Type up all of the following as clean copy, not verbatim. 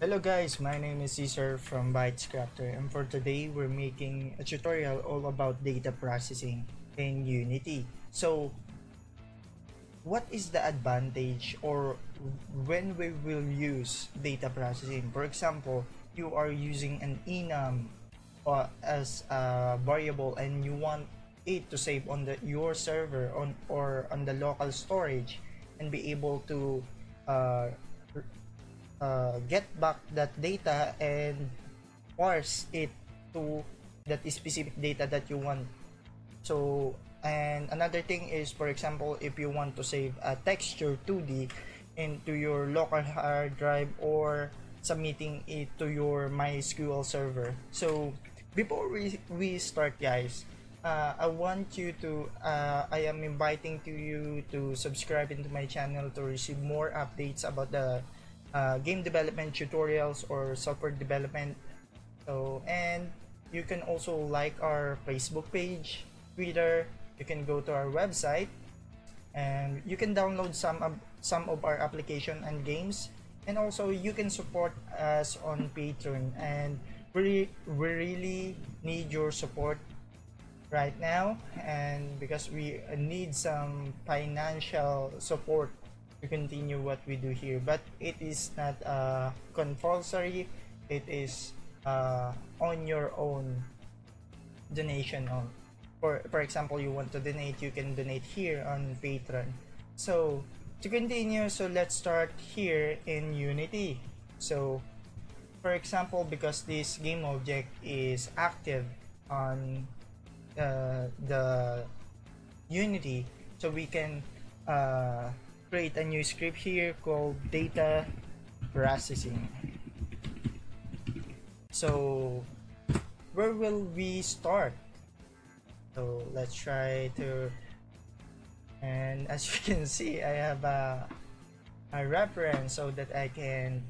Hello guys, my name is Caesar from Castro, and for today we're making a tutorial all about data processing in Unity. So what is the advantage or when we will use data processing? For example, you are using an enum as a variable and you want it to save on your server on the local storage and be able to uh, get back that data and parse it to that specific data that you want. So, and another thing is, for example, if you want to save a texture 2D into your local hard drive or submitting it to your MySQL server. So before we start guys, I want you to I am inviting to you to subscribe into my channel to receive more updates about the game development tutorials or software development. So, and you can also like our Facebook page, Twitter. You can go to our website and you can download some of our application and games, and also you can support us on Patreon, and we really need your support right now, and because we need some financial support to continue what we do here, but it is not compulsory. It is on your own donation. On for example, you want to donate, you can donate here on Patreon. So to continue, so let's start here in Unity. So for example, because this game object is active on the Unity, so we can create a new script here called data processing. So where will we start? So let's try to, and as you can see, I have a reference so that I can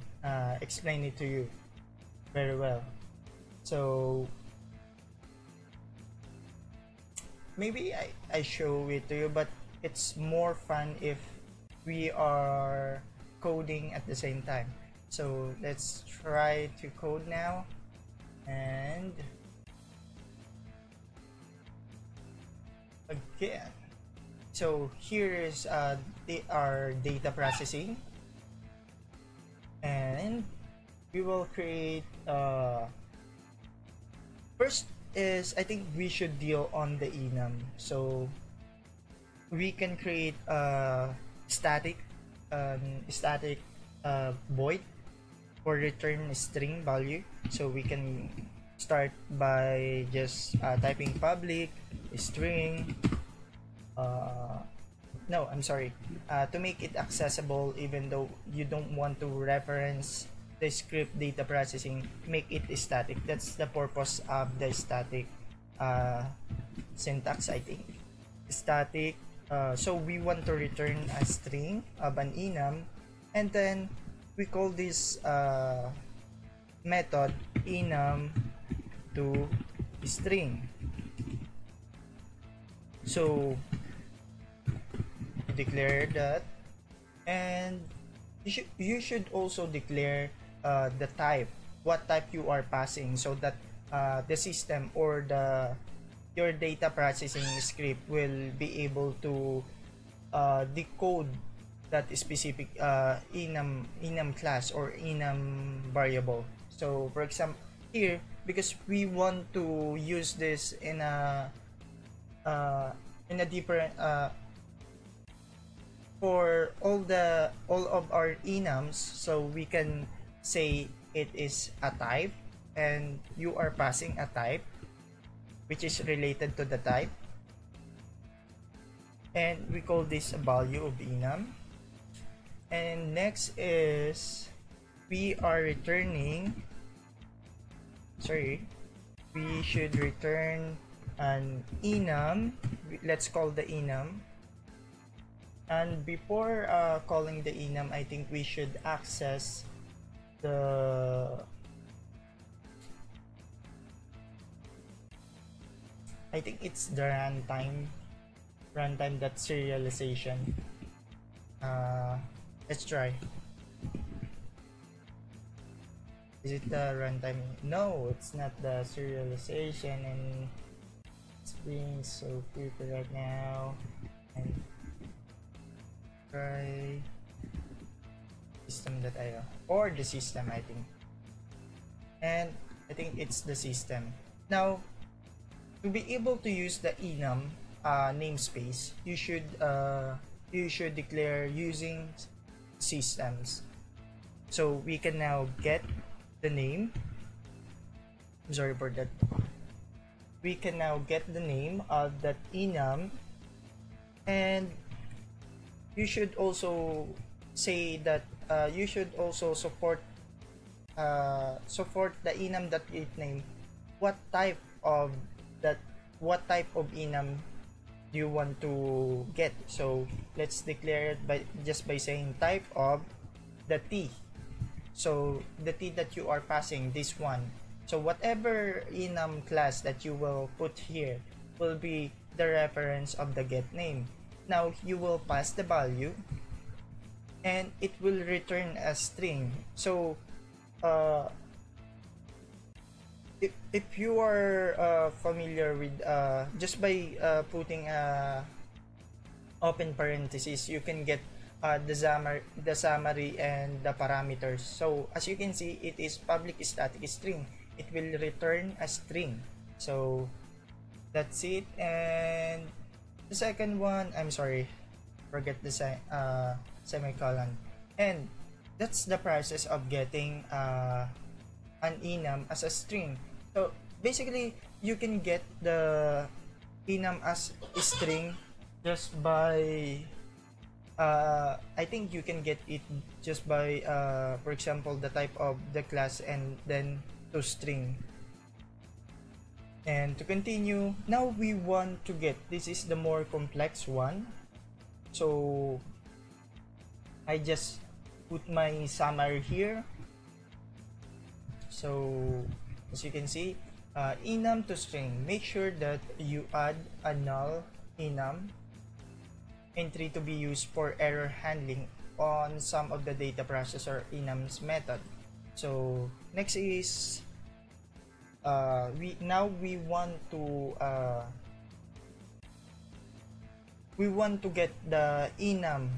explain it to you very well. So maybe I show it to you, but it's more fun if we are coding at the same time. So let's try to code now, and again, so here is our data processing, and we will create first is, I think we should deal on the enum. So we can create a static void for return string value. So we can start by just typing public string no, I'm sorry, to make it accessible even though you don't want to reference the script data processing, make it static. That's the purpose of the static syntax, I think. Static, so we want to return a string of an enum, and then we call this method enum to string. So declare that, and you should also declare the type, what type you are passing, so that the system or your data processing script will be able to decode that specific enum class or enum variable. So for example here, because we want to use this in a different for all of our enums, so we can say it is a type and you are passing a type which is related to the type, and we call this a value of enum. And next is we are returning, sorry, we should return an enum. Let's call the enum, and before calling the enum, I think we should access the I think it's the runtime.serialization. Let's try. Is it the runtime? No, it's not the serialization, and it's being so creepy right now. And try system.io or the system, I think. And I think it's the system. Now, to be able to use the enum namespace, you should declare using systems. So we can now get the name. I'm sorry for that. We can now get the name of that enum, and you should also say that you should also support the enum.get name. What type of enum do you want to get? So let's declare it by saying type of the t. So the t that you are passing, this one. So whatever enum class that you will put here will be the reference of the get name. Now you will pass the value and it will return a string. So if you are familiar with just by putting open parentheses, you can get the summary and the parameters. So as you can see, it is public static string. It will return a string. So that's it. And the second one, I'm sorry, forget the semicolon. And that's the process of getting an enum as a string. So basically, you can get the enum as a string just by I think you can get it just by for example, the type of the class and then to string. And to continue, now we want to get, this is the more complex one. So I just put my summary here. So as you can see, enum to string, make sure that you add a null enum entry to be used for error handling on some of the data processor enums method. So next is we want to get the enum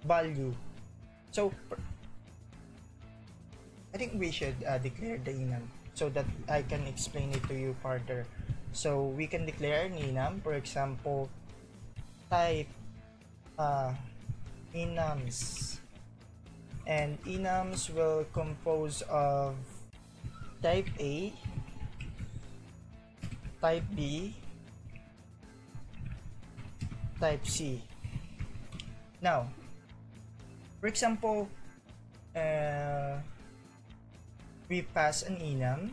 value. So I think we should declare the enum so that I can explain it to you further. So we can declare an enum, for example, type enums, and enums will compose of type A, type B, type C. Now, for example, we pass an enum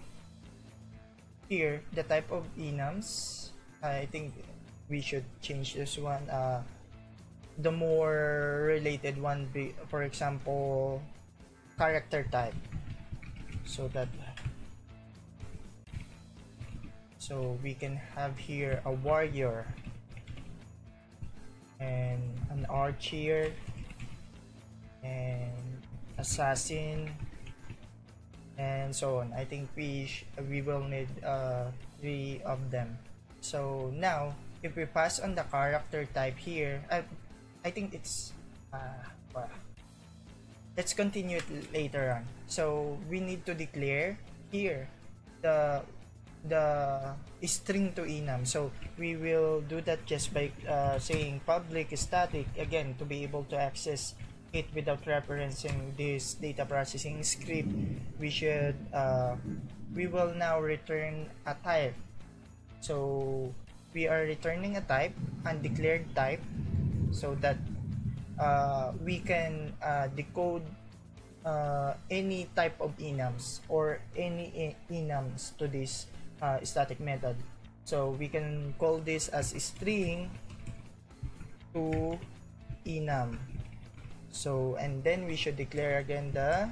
here, the type of enums, I think we should change this one, the more related one, be, for example, character type. So we can have here a warrior and an archer and assassin and so on. I think we will need 3 of them. So now if we pass on the character type here, I think it's well, let's continue it later on. So we need to declare here the string to enum. So we will do that just by saying public static, again, to be able to access it without referencing this data processing script. We will now return a type. So we are returning a type, undeclared type, so that we can decode any type of enums or any enums to this static method. So we can call this as string to enum. So and then we should declare again the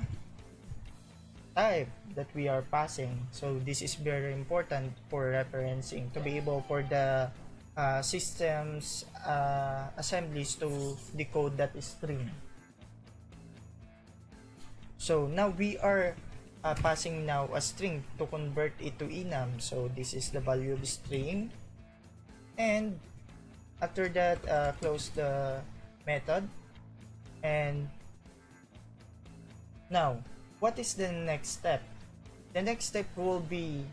type that we are passing. So this is very important for referencing, to be able for the systems assemblies to decode that string. So now we are passing now a string to convert it to enum. So this is the value of string, and after that close the method. And now what is the next step? The next step will be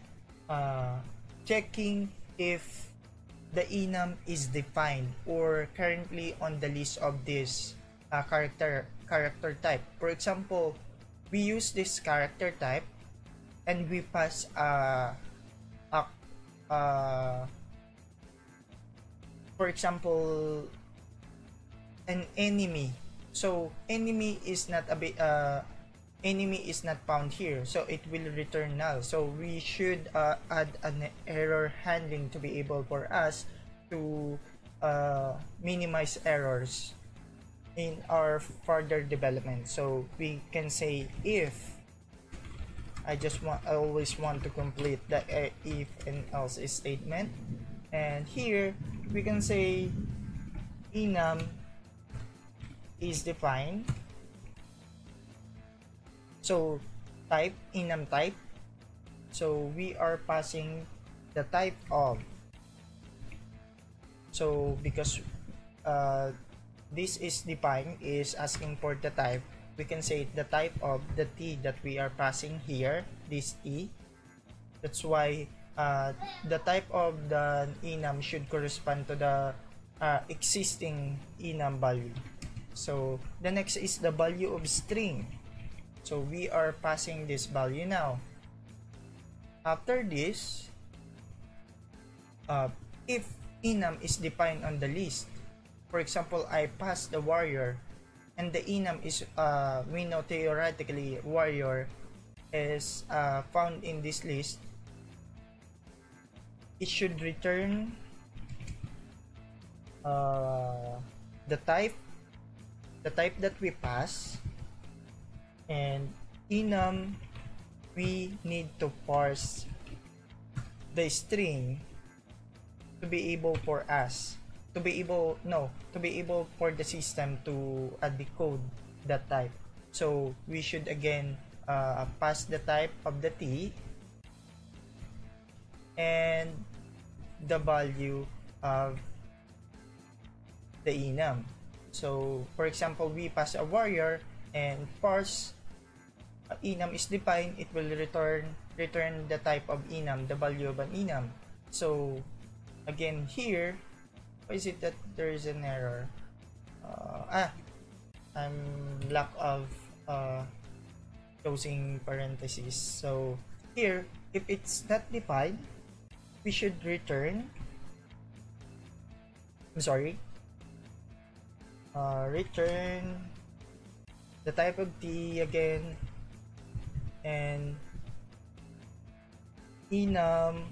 checking if the enum is defined or currently on the list of this character type. For example, we use this character type and we pass for example, an enemy. So enemy is not enemy is not found here, so it will return null. So we should add an error handling to be able for us to minimize errors in our further development. So we can say if I always want to complete the if and else statement, and here we can say enum is defined. So type enum type, so we are passing the type of, so because this is defined is asking for the type, we can say the type of the t that we are passing here, this t. That's why the type of the enum should correspond to the existing enum value. So the next is the value of string. So we are passing this value now. After this, if enum is defined on the list, for example, I pass the warrior and the enum is we know theoretically warrior is found in this list, it should return the type that we pass, and enum we need to parse the string to be able for us to be able for the system to decode that type. So we should again pass the type of the t and the value of the enum. So for example, we pass a warrior and parse enum is defined, it will return the type of enum, the value of an enum. So again here, why is it that there is an error? I'm lack of closing parentheses. So here, if it's not defined, we should return, return the type of t again, and enum.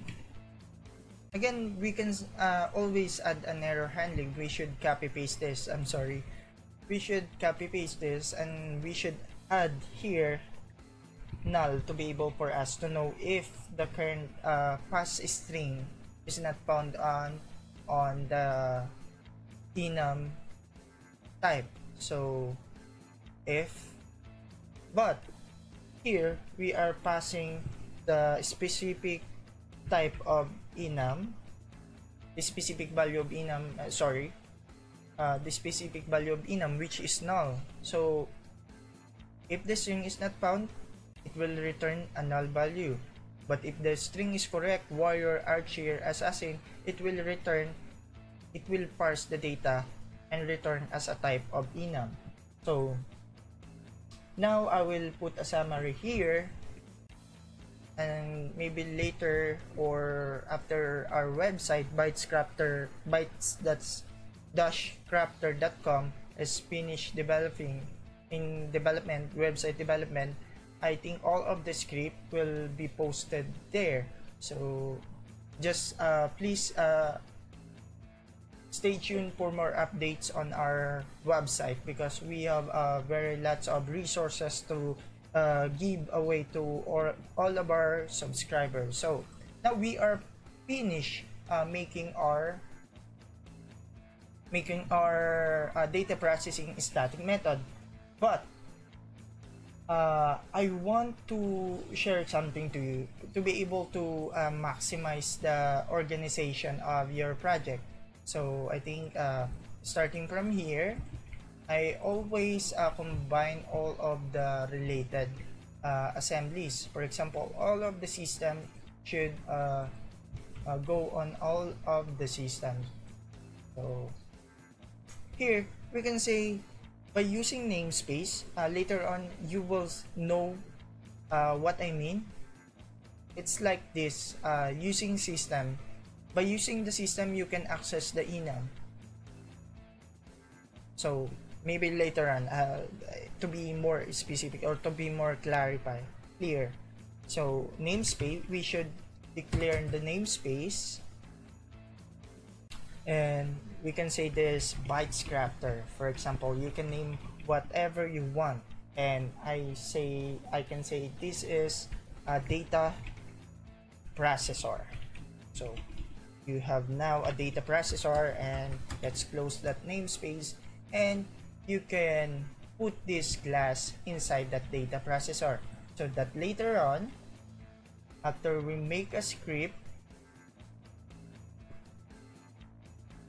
Again, we can always add an error handling. We should copy paste this. We should copy paste this, and we should add here null to be able for us to know if the current pass string is not found on the enum type. So if, but here we are passing the specific type of enum, the specific value of enum, the specific value of enum, which is null. So if the string is not found, it will return a null value. But if the string is correct, warrior, archer, assassin, it will parse the data and return as a type of enum. So now I will put a summary here, and maybe later or after our website bytes-crafter.com is finished website development, I think all of the script will be posted there. So just please stay tuned for more updates on our website, because we have very lots of resources to give away to all of our subscribers. So now we are finished making our data processing static method, but I want to share something to you to be able to maximize the organization of your project. So I think starting from here, I always combine all of the related assemblies. For example, all of the system should go on all of the systems. So here we can say by using namespace, later on you will know what I mean. It's like this, using system. By using the system, you can access the enum. So maybe later on, to be more specific or to be more clear. So namespace, we should declare the namespace, and we can say this bytes crafter. For example, you can name whatever you want, and I can say this is a data processor. So you have now a data processor, and let's close that namespace, and you can put this class inside that data processor so that later on, after we make a script,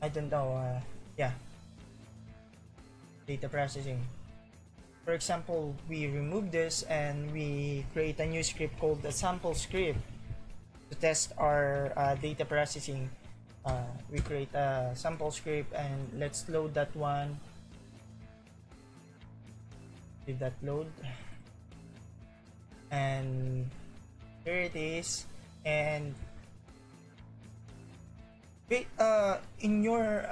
I don't know, yeah, data processing. For example, we remove this and we create a new script called the sample script to test our data processing. We create a sample script, and let's load that one. Did that load? And here it is. And in your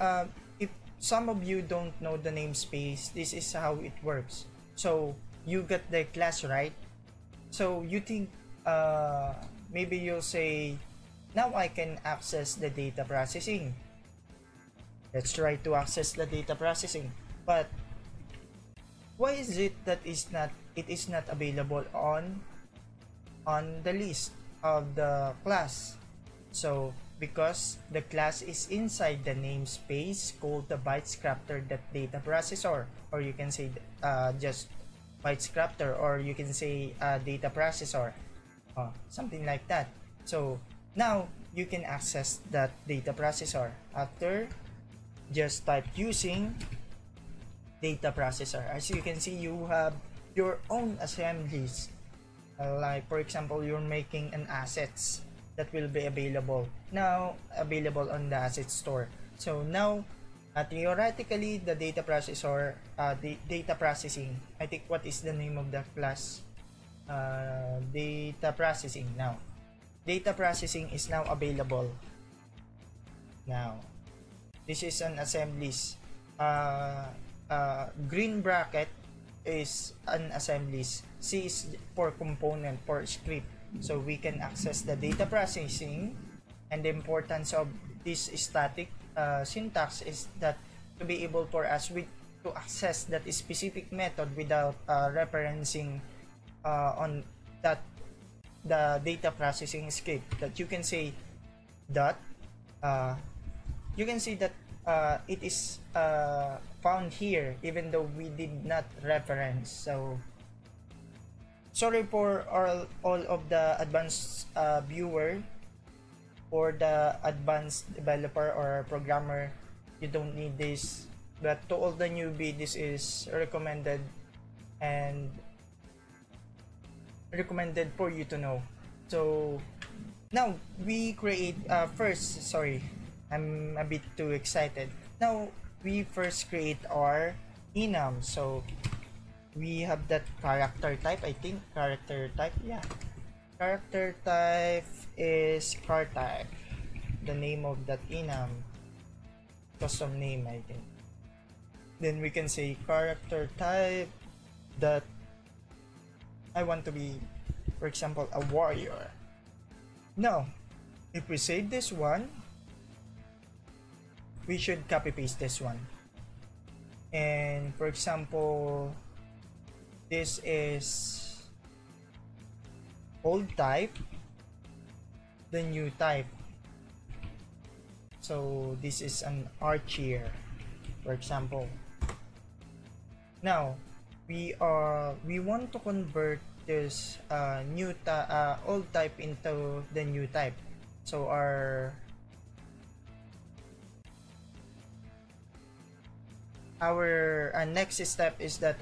if some of you don't know the namespace, this is how it works. So you get the class, right? So you think maybe you'll say, now I can access the data processing. Let's try to access the data processing. But why is it that it is not available on the list of the class? So because the class is inside the namespace called the bytes crafter data processor, or you can say just bytes crafter, or you can say data processor, something like that. So now you can access that data processor after just type using data processor. As you can see, you have your own assemblies, like for example, you're making an assets that will be available on the asset store. So now theoretically, the data processor, the data processing, I think, what is the name of the class? Data processing. Now data processing is now available. Now this is an assemblies. Green bracket is an assemblies. C is for component, for script. So we can access the data processing, and the importance of this static syntax is that to be able for us to access that specific method without referencing on that the data processing script, that you can say that you can see that it is found here even though we did not reference. So sorry for all of the advanced viewer or the advanced developer or programmer, you don't need this, but to all the newbie, this is recommended and recommended for you to know. So now we create first, sorry, I'm a bit too excited. Now we first create our enum. So we have that character type, I think. Character type, yeah. Character type is char type. The name of that enum. Custom name, I think. Then we can say character type that I want to be, for example, a warrior. Now, if we save this one, we should copy paste this one. And for example, this is old type, the new type. So this is an archer, for example. Now we want to convert this old type into the new type. So our next step is that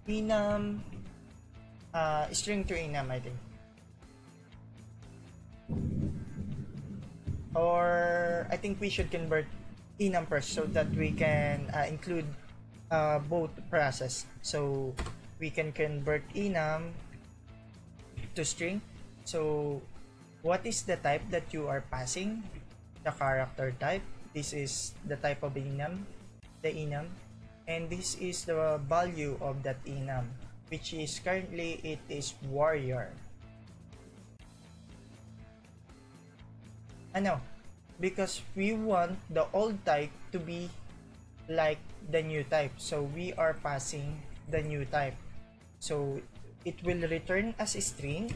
enum string to enum, I think, or I think we should convert enum first so that we can include both process. So we can convert enum to string. So what is the type that you are passing? The character type. This is the type of enum, the enum, and this is the value of that enum, which is currently it is warrior. Ano? Because we want the old type to be like the new type, so we are passing the new type. So it will return as a string,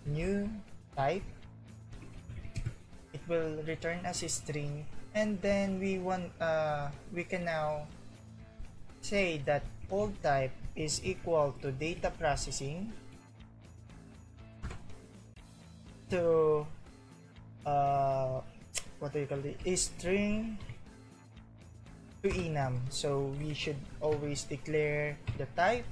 new type. It will return as a string, and then we can now say that old type is equal to data processing to what do you call it, a string to enum. So we should always declare the type.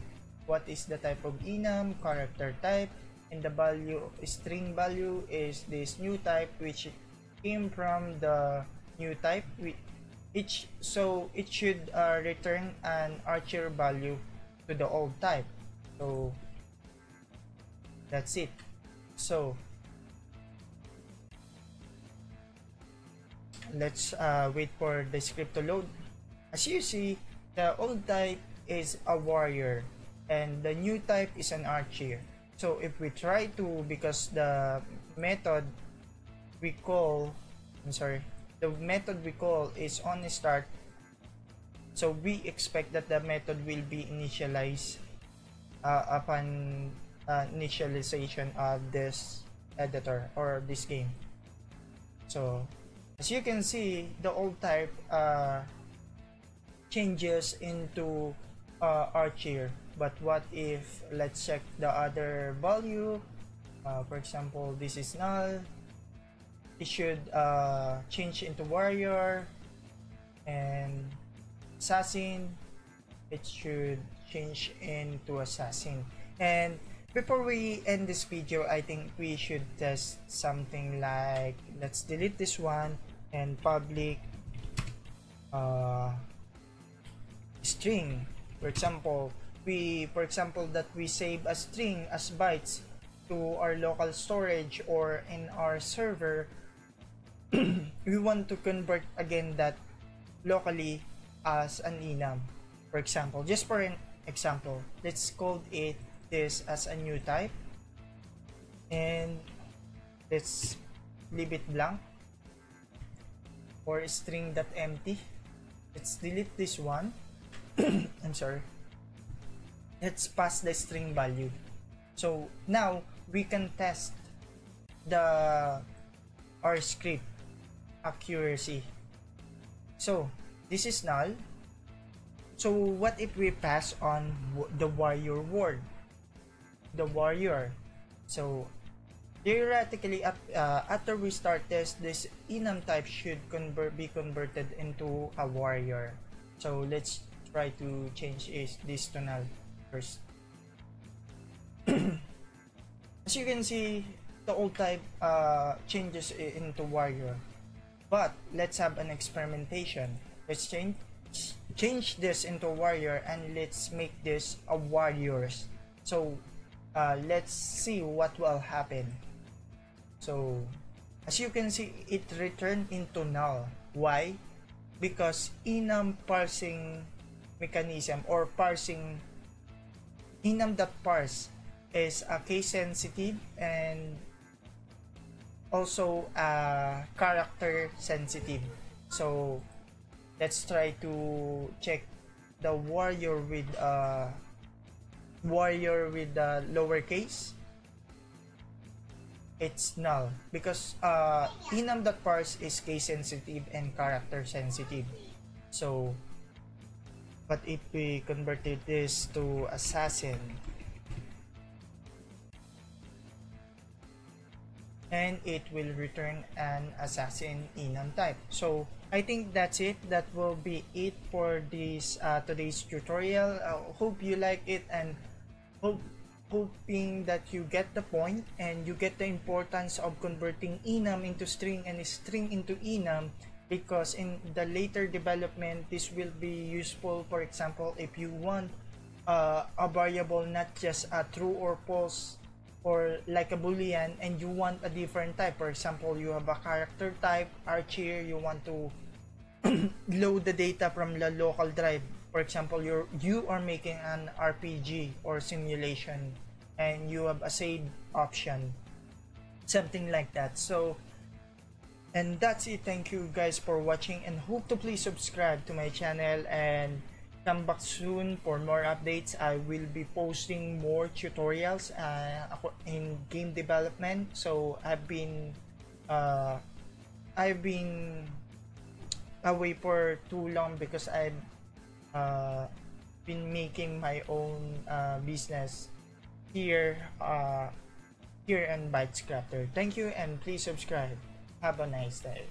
What is the type of enum? Character type, and the value, string value, is this new type which came from the new type. So it should return an archer value to the old type. So that's it. So let's wait for the script to load. As you see, the old type is a warrior and the new type is an archer. So if we try to, because the method we call, the method we call is on start, so we expect that the method will be initialized upon initialization of this editor or this game. So as you can see, the old type changes into archer. But what if, let's check the other value, for example, this is null, it should change into warrior, and assassin, it should change into assassin. And before we end this video, I think we should test something like, let's delete this one and public string. For example, that we save a string as bytes to our local storage or in our server. We want to convert again that locally as an enum. For example, just for an example, let's call it this as a new type, and let's leave it blank or string.empty. Let's delete this one. I'm sorry. Let's pass the string value. So now we can test our script accuracy. So this is null. So what if we pass on the warrior word? The warrior. So theoretically, after we start test, this enum type should be converted into a warrior. So let's try to change this to null first. As you can see, the old type changes into warrior. But let's have an experimentation. Let's change this into warrior and let's make this a warriors. So let's see what will happen. So as you can see, it returned into null. Why? Because enum parsing mechanism or parsing enum.parse is a case sensitive and also character sensitive. So let's try to check the warrior with lowercase. It's null because enum.parse is case sensitive and character sensitive. So But if we converted this to assassin, and it will return an assassin enum type. So I think that's it. That will be it for this today's tutorial. Hope you like it, and hoping that you get the point and you get the importance of converting enum into string and string into enum, because in the later development this will be useful. For example, if you want a variable not just a true or false, or like a boolean, and you want a different type. For example, you have a character type archer, you want to load the data from the local drive. For example, you are making an RPG or simulation and you have a save option, something like that. So, and that's it. Thank you guys for watching, and hope to please subscribe to my channel and come back soon for more updates. I will be posting more tutorials in game development. So I've been away for too long because I've been making my own business here here in Bytes Crafter. Thank you, and please subscribe. Have a nice day.